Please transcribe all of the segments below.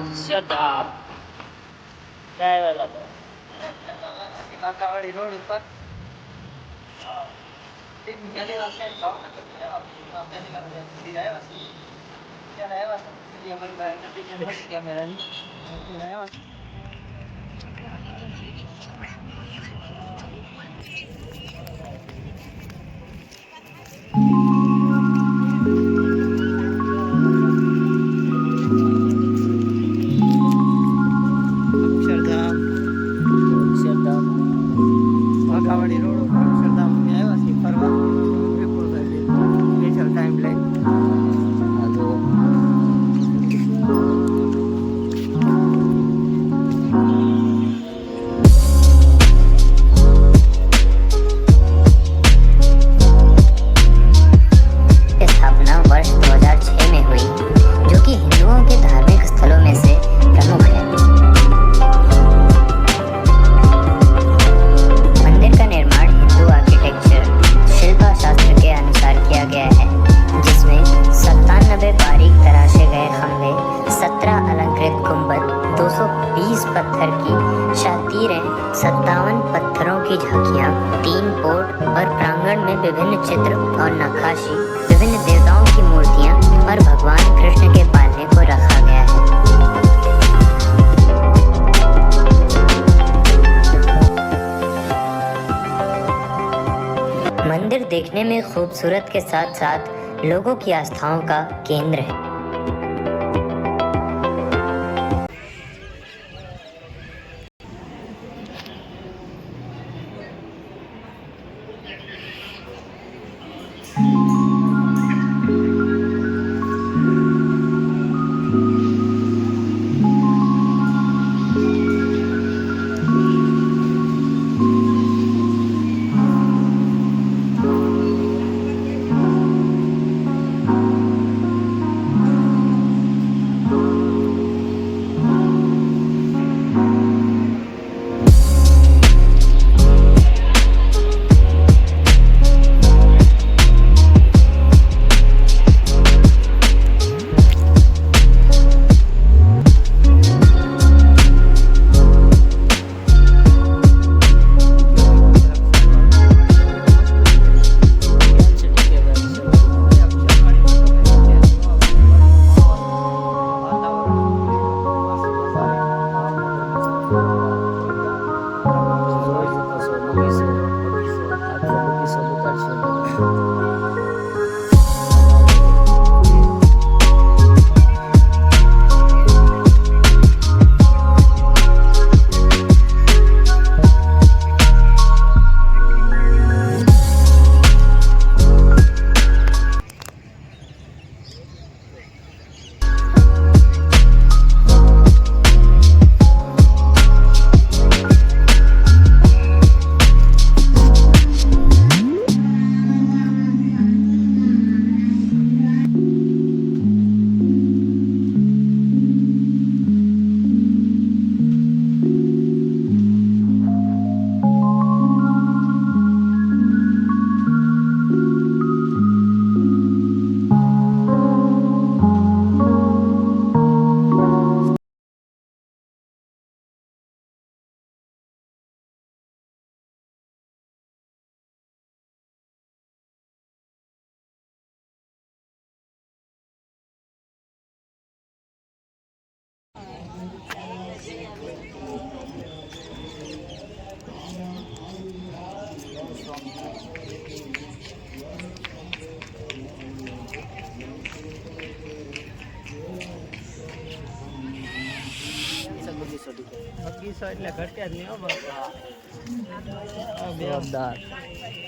અક્ષરધામ આવ્યા હતા કાકાવાડી રોડ ઉપર કેમેરા કાકાવાડી રોડ ઉપર અક્ષરધામ આવ્યા છીએ ફરવા વિપુલભાઈ સ્પેશિયલ ટાઈમ લઈ स्थापना वर्ष 2006 में हुई जो कि हिंदुओं के धार्मिक स्थलों में से प्रमुख है। मंदिर का निर्माण हिंदू आर्किटेक्चर शिल्पा शास्त्र के अनुसार किया गया है, जिसमें 97 बारीक तराशे गए खंभे, 17 अलंकृत गुंबद, 220 पत्थर की शातीरें, 57 पत्थरों की झांकियां, 3 पोर्ट और प्रांगण में विभिन्न चित्र और नक्काशी, विभिन्न देवताओं की मूर्तियां और भगवान कृष्ण के पालने को रखा गया है। मंदिर देखने में खूबसूरत के साथ साथ लोगों की आस्थाओं का केंद्र है। બગીચો એટલે ઘટ્યા જ નહીં હો બાપા. જોરદાર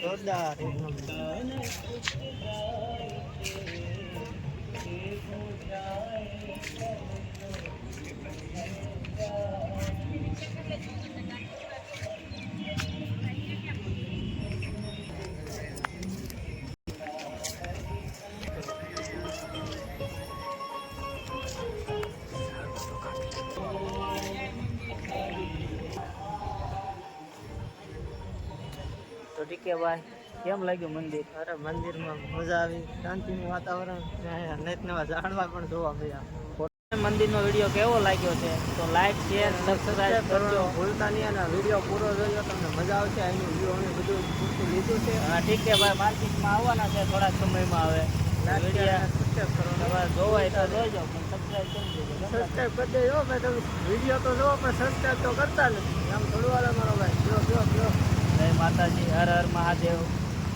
જોરદાર તો ઠીક છે ભાઈ, કેમ લાગ્યું મંદિર? અરે મંદિરમાં મજા આવી, શાંતિનું વાતાવરણ, નવા ઝાડવા પણ જોવા મળ્યા. મંદિરનો વિડીયો કેવો લાગ્યો છે તો લાઈક શેર સબસ્ક્રાઈબ કરજો. ભૂલતા નહીં અને વિડીયો પૂરો જોયો તમને મજા આવશે. અહીંનું વ્યૂ અમે બધું પૂરતું લીધું છે. હા ઠીક છે ભાઈ, માર્કેટમાં આવવાના છે થોડાક સમયમાં. હવે વિડીયો સબસ્ક્રાઈબ કરો. તમારે જોવાય તો જોઈજો, પણ સબસ્ક્રાઈબ કરી દેજો. સબસ્ક્રાઈબ કરી દેજો ભાઈ. તમે વિડીયો તો જોવો પણ સબસ્ક્રાઈબ તો કરતા નથી. આમ થોડું વાળા મારો ભાઈ. જો જય માતાજી, હર હર મહાદેવ.